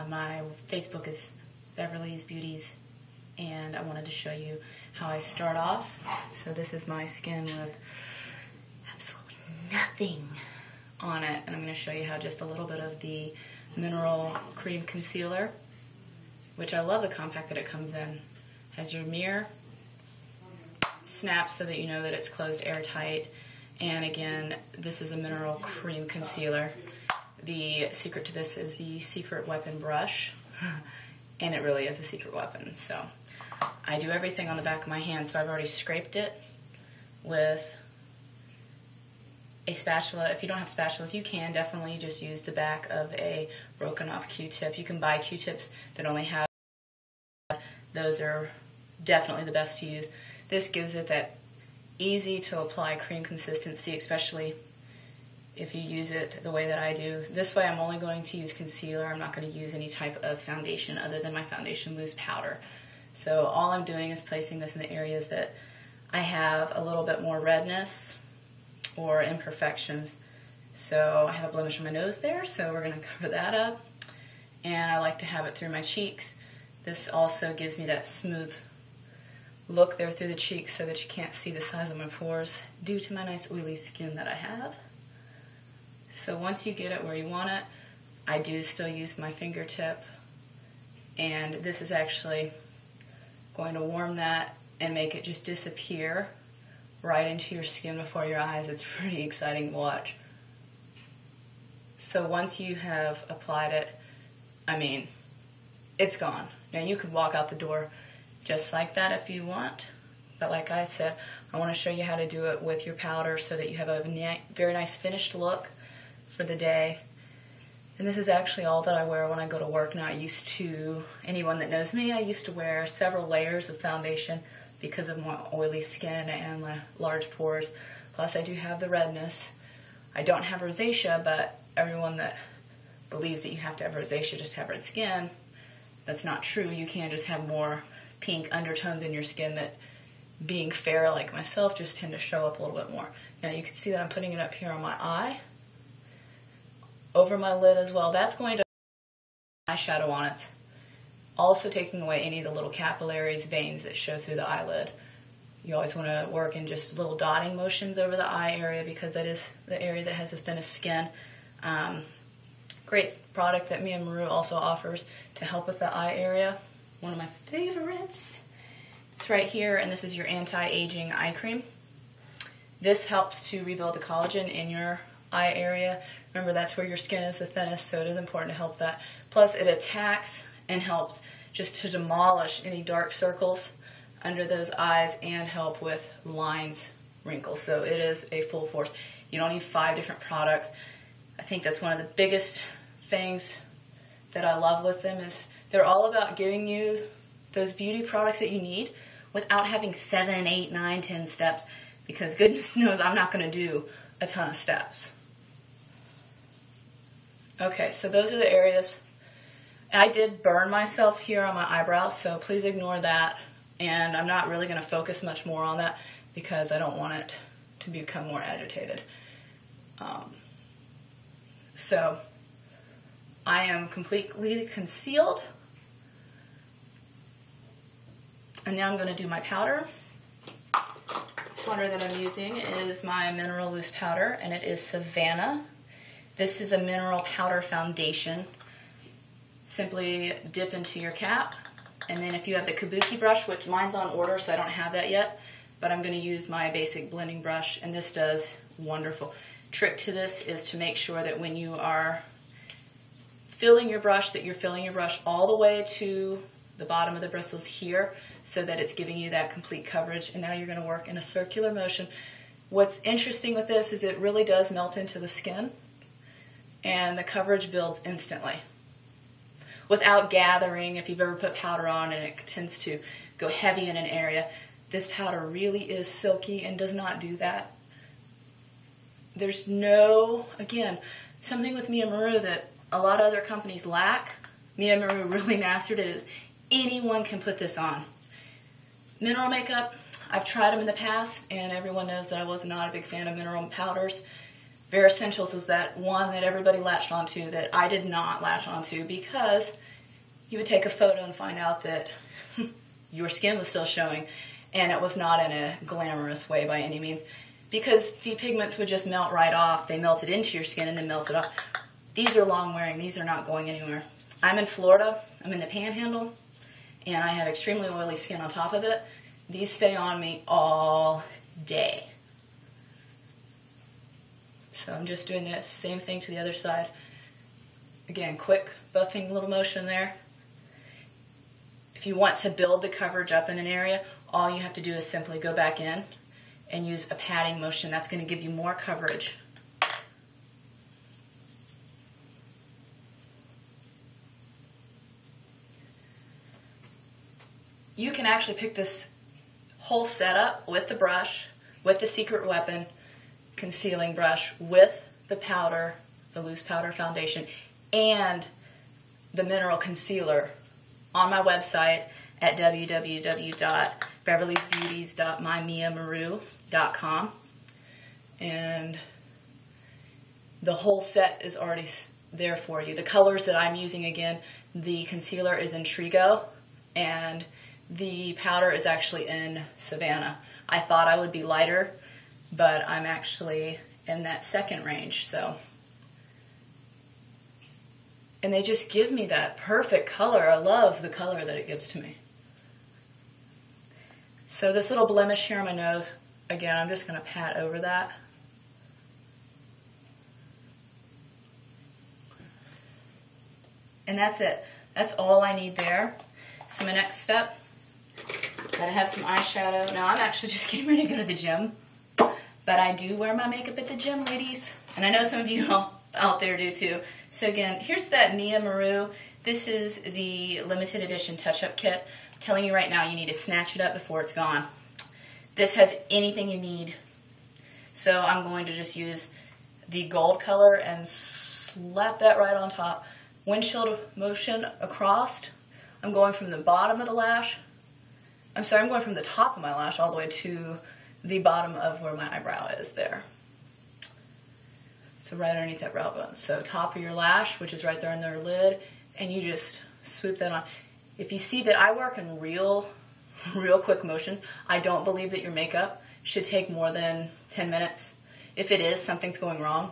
My Facebook is Beverly's Beauties, and I wanted to show you how I start off. So this is my skin with absolutely nothing on it, and I'm going to show you how just a little bit of the mineral cream concealer, which I love the compact that it comes in, has your mirror, snaps so that you know that it's closed airtight, and again, this is a mineral cream concealer. The secret to this is the secret weapon brush, and it really is a secret weapon. So I do everything on the back of my hand, so I've already scraped it with a spatula. If you don't have spatulas, you can definitely just use the back of a broken off Q-tip. You can buy Q-tips that only have, those are definitely the best to use. This gives it that easy to apply cream consistency, especially if you use it the way that I do. This way I'm only going to use concealer. I'm not going to use any type of foundation other than my foundation loose powder. So all I'm doing is placing this in the areas that I have a little bit more redness or imperfections. So I have a blemish on my nose there, so we're going to cover that up. And I like to have it through my cheeks. This also gives me that smooth look there through the cheeks so that you can't see the size of my pores due to my nice oily skin that I have. So once you get it where you want it, I do still use my fingertip, and this is actually going to warm that and make it just disappear right into your skin before your eyes. It's pretty exciting to watch. So once you have applied it, I mean, it's gone. Now you could walk out the door just like that if you want, but like I said, I want to show you how to do it with your powder so that you have a very nice finished look for the day. And this is actually all that I wear when I go to work now. I used to, anyone that knows me, I used to wear several layers of foundation because of my oily skin and my large pores. Plus I do have the redness. I don't have rosacea, but everyone that believes that you have to have rosacea just to have red skin, that's not true. You can just have more pink undertones in your skin that, being fair like myself, just tend to show up a little bit more. Now you can see that I'm putting it up here on my eye, over my lid as well. That's going to have eyeshadow on it. Also taking away any of the little capillaries, veins that show through the eyelid. You always want to work in just little dotting motions over the eye area because that is the area that has the thinnest skin. Great product that Mia Mariu also offers to help with the eye area. One of my favorites. It's right here, and this is your anti-aging eye cream. This helps to rebuild the collagen in your eye area. Remember, that's where your skin is the thinnest, so it is important to help that. Plus, it attacks and helps just to demolish any dark circles under those eyes and help with lines, wrinkles. So it is a full force. You don't need 5 different products. I think that's one of the biggest things that I love with them is they're all about giving you those beauty products that you need without having 7, 8, 9, 10 steps, because goodness knows I'm not going to do a ton of steps. Okay, so those are the areas. I did burn myself here on my eyebrows, so please ignore that. And I'm not really going to focus much more on that because I don't want it to become more agitated. So I am completely concealed. And now I'm going to do my powder. The powder that I'm using is my mineral loose powder, and it is Savannah. This is a mineral powder foundation. Simply dip into your cap, and then if you have the kabuki brush, which mine's on order so I don't have that yet, but I'm going to use my basic blending brush, and this does wonderful. Trick to this is to make sure that when you are filling your brush, that you're filling your brush all the way to the bottom of the bristles here so that it's giving you that complete coverage. And now you're going to work in a circular motion. What's interesting with this is it really does melt into the skin, and the coverage builds instantly without gathering. If you've ever put powder on and it tends to go heavy in an area, this powder really is silky and does not do that. There's no, again, something with Mia Mariu that a lot of other companies lack. Mia Mariu really mastered it, is anyone can put this on. Mineral makeup, I've tried them in the past, and everyone knows that I was not a big fan of mineral powders. Bare Essentials was that one that everybody latched onto that I did not latch onto, because you would take a photo and find out that your skin was still showing, and it was not in a glamorous way by any means, because the pigments would just melt right off. They melted into your skin and then melted off. These are long wearing. These are not going anywhere. I'm in Florida. I'm in the Panhandle, and I have extremely oily skin on top of it. These stay on me all day. So I'm just doing the same thing to the other side. Again, quick buffing little motion there. If you want to build the coverage up in an area, all you have to do is simply go back in and use a patting motion. That's going to give you more coverage. You can actually pick this whole setup with the brush, with the secret weapon concealing brush, with the powder, the loose powder foundation, and the mineral concealer on my website at www.beverlysbeauties.mymiamariu.com. And the whole set is already there for you. The colors that I'm using, again, the concealer is in Trigo, and the powder is actually in Savannah. I thought I would be lighter, but I'm actually in that second range, so. And they just give me that perfect color. I love the color that it gives to me. So this little blemish here on my nose, again, I'm just going to pat over that. And that's it. That's all I need there. So my next step, gotta have some eyeshadow. Now I'm actually just getting ready to go to the gym, but I do wear my makeup at the gym, ladies. And I know some of you out there do too. So again, here's that Mia Mariu. This is the limited edition touch-up kit. I'm telling you right now, you need to snatch it up before it's gone. This has anything you need. So I'm going to just use the gold color and slap that right on top. Windshield motion across. I'm going from the bottom of the lash. I'm sorry, I'm going from the top of my lash all the way to the bottom of where my eyebrow is there. So right underneath that brow bone. So top of your lash, which is right there on their lid, and you just swoop that on. If you see that I work in real quick motions, I don't believe that your makeup should take more than 10 minutes. If it is, something's going wrong,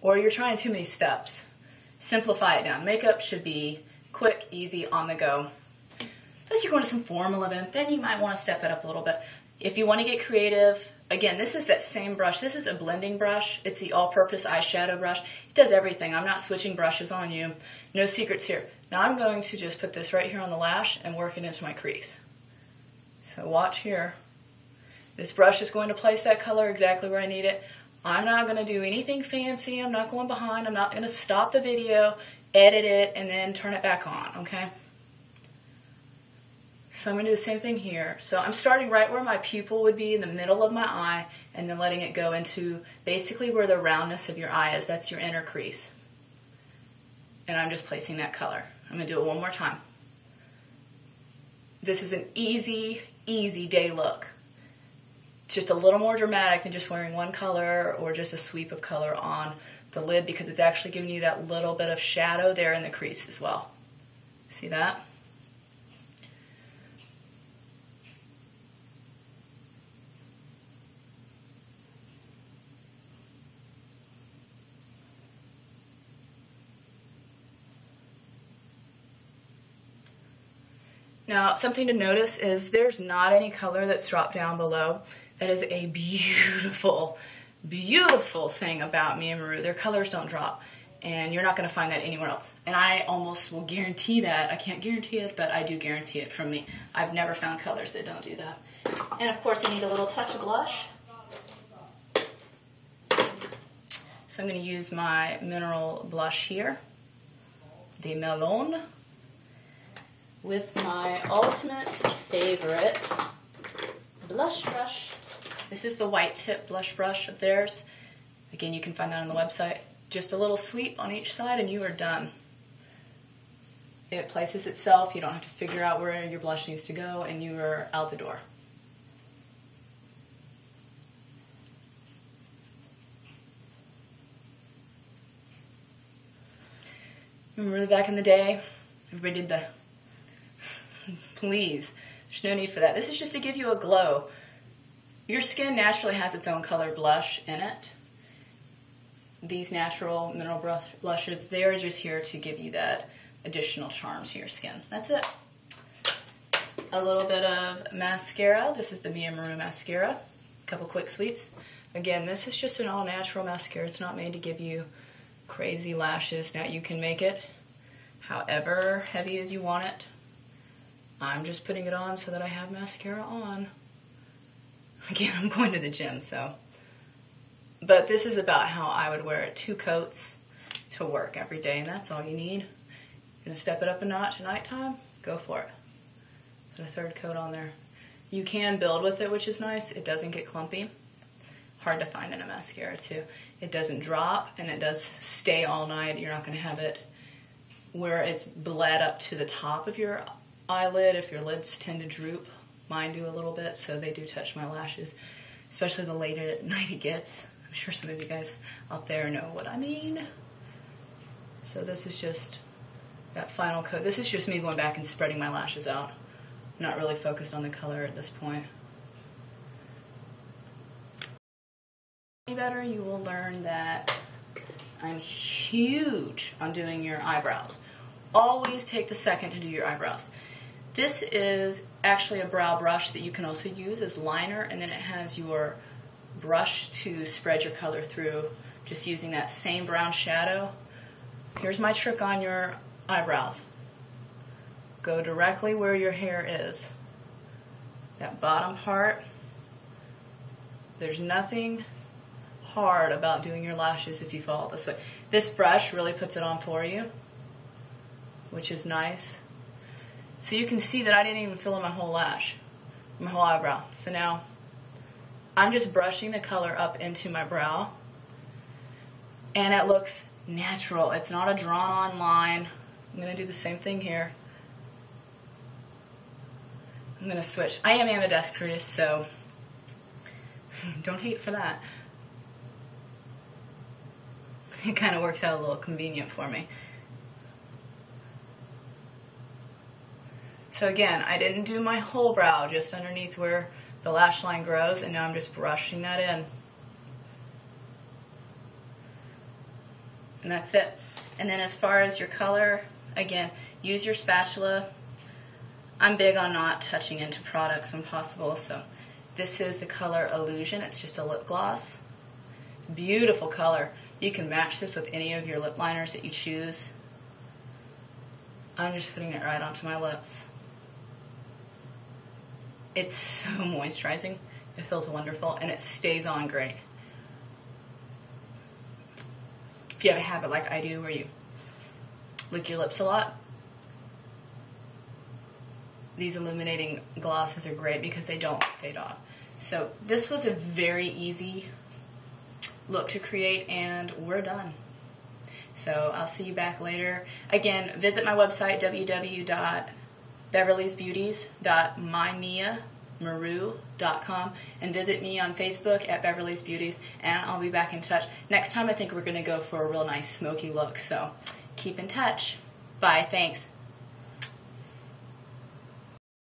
or you're trying too many steps. Simplify it down. Makeup should be quick, easy, on the go. Unless you're going to some formal event, then you might want to step it up a little bit. If you want to get creative, again, this is that same brush. This is a blending brush. It's the all-purpose eyeshadow brush. It does everything. I'm not switching brushes on you. No secrets here. Now I'm going to just put this right here on the lash and work it into my crease. So watch here. This brush is going to place that color exactly where I need it. I'm not going to do anything fancy. I'm not going behind. I'm not going to stop the video, edit it, and then turn it back on, okay? So I'm going to do the same thing here. So I'm starting right where my pupil would be in the middle of my eye, and then letting it go into basically where the roundness of your eye is. That's your inner crease. And I'm just placing that color. I'm going to do it one more time. This is an easy, easy day look. It's just a little more dramatic than just wearing one color or just a sweep of color on the lid, because it's actually giving you that little bit of shadow there in the crease as well. See that? Now, something to notice is there's not any color that's dropped down below. That is a beautiful, beautiful thing about Mia Mariu. Their colors don't drop, and you're not going to find that anywhere else. And I almost will guarantee that. I can't guarantee it, but I do guarantee it from me. I've never found colors that don't do that. And of course, I need a little touch of blush. So I'm going to use my mineral blush here, the Melon, with my ultimate favorite blush brush. This is the white tip blush brush of theirs. Again, you can find that on the website. Just a little sweep on each side and you are done. It places itself. You don't have to figure out where your blush needs to go, and you are out the door. Remember back in the day, everybody did the, please, there's no need for that. This is just to give you a glow. Your skin naturally has its own colored blush in it. These natural mineral blushes, they're just here to give you that additional charm to your skin. That's it. A little bit of mascara. This is the Mia Mariu mascara. A couple quick sweeps. Again, this is just an all-natural mascara. It's not made to give you crazy lashes. Now you can make it however heavy as you want it. I'm just putting it on so that I have mascara on. Again, I'm going to the gym, so. But this is about how I would wear it. 2 coats to work every day, and that's all you need. Gonna step it up a notch at nighttime? Go for it. Put a 3rd coat on there. You can build with it, which is nice. It doesn't get clumpy. Hard to find in a mascara too. It doesn't drop, and it does stay all night. You're not gonna have it where it's bled up to the top of your eyelid if your lids tend to droop. Mine do a little bit, so they do touch my lashes, especially the later at night it gets. I'm sure some of you guys out there know what I mean. So this is just that final coat. This is just me going back and spreading my lashes out. I'm not really focused on the color at this point. Better, you will learn that I'm huge on doing your eyebrows. Always take the second to do your eyebrows. This is actually a brow brush that you can also use as liner, and then it has your brush to spread your color through, just using that same brown shadow. Here's my trick on your eyebrows. Go directly where your hair is. That bottom part. There's nothing hard about doing your lashes if you follow this way. This brush really puts it on for you, which is nice. So you can see that I didn't even fill in my whole lash, my whole eyebrow. So now I'm just brushing the color up into my brow, and it looks natural. It's not a drawn on line. I'm going to do the same thing here. I'm going to switch. I am ambidextrous, so don't hate for that. It kind of works out a little convenient for me. So again, I didn't do my whole brow, just underneath where the lash line grows, and now I'm just brushing that in. And that's it. And then as far as your color, again, use your spatula. I'm big on not touching into products when possible, so this is the color Illusion. It's just a lip gloss. It's a beautiful color. You can match this with any of your lip liners that you choose. I'm just putting it right onto my lips. It's so moisturizing. It feels wonderful, and it stays on great. If you have a habit like I do where you lick your lips a lot, these illuminating glosses are great because they don't fade off. So this was a very easy look to create, and we're done. So I'll see you back later. Again, visit my website, www.beverlysbeauties.mymiamariu.com, and visit me on Facebook at Beverly's Beauties, and I'll be back in touch. Next time I think we're going to go for a real nice smoky look, so keep in touch. Bye, thanks.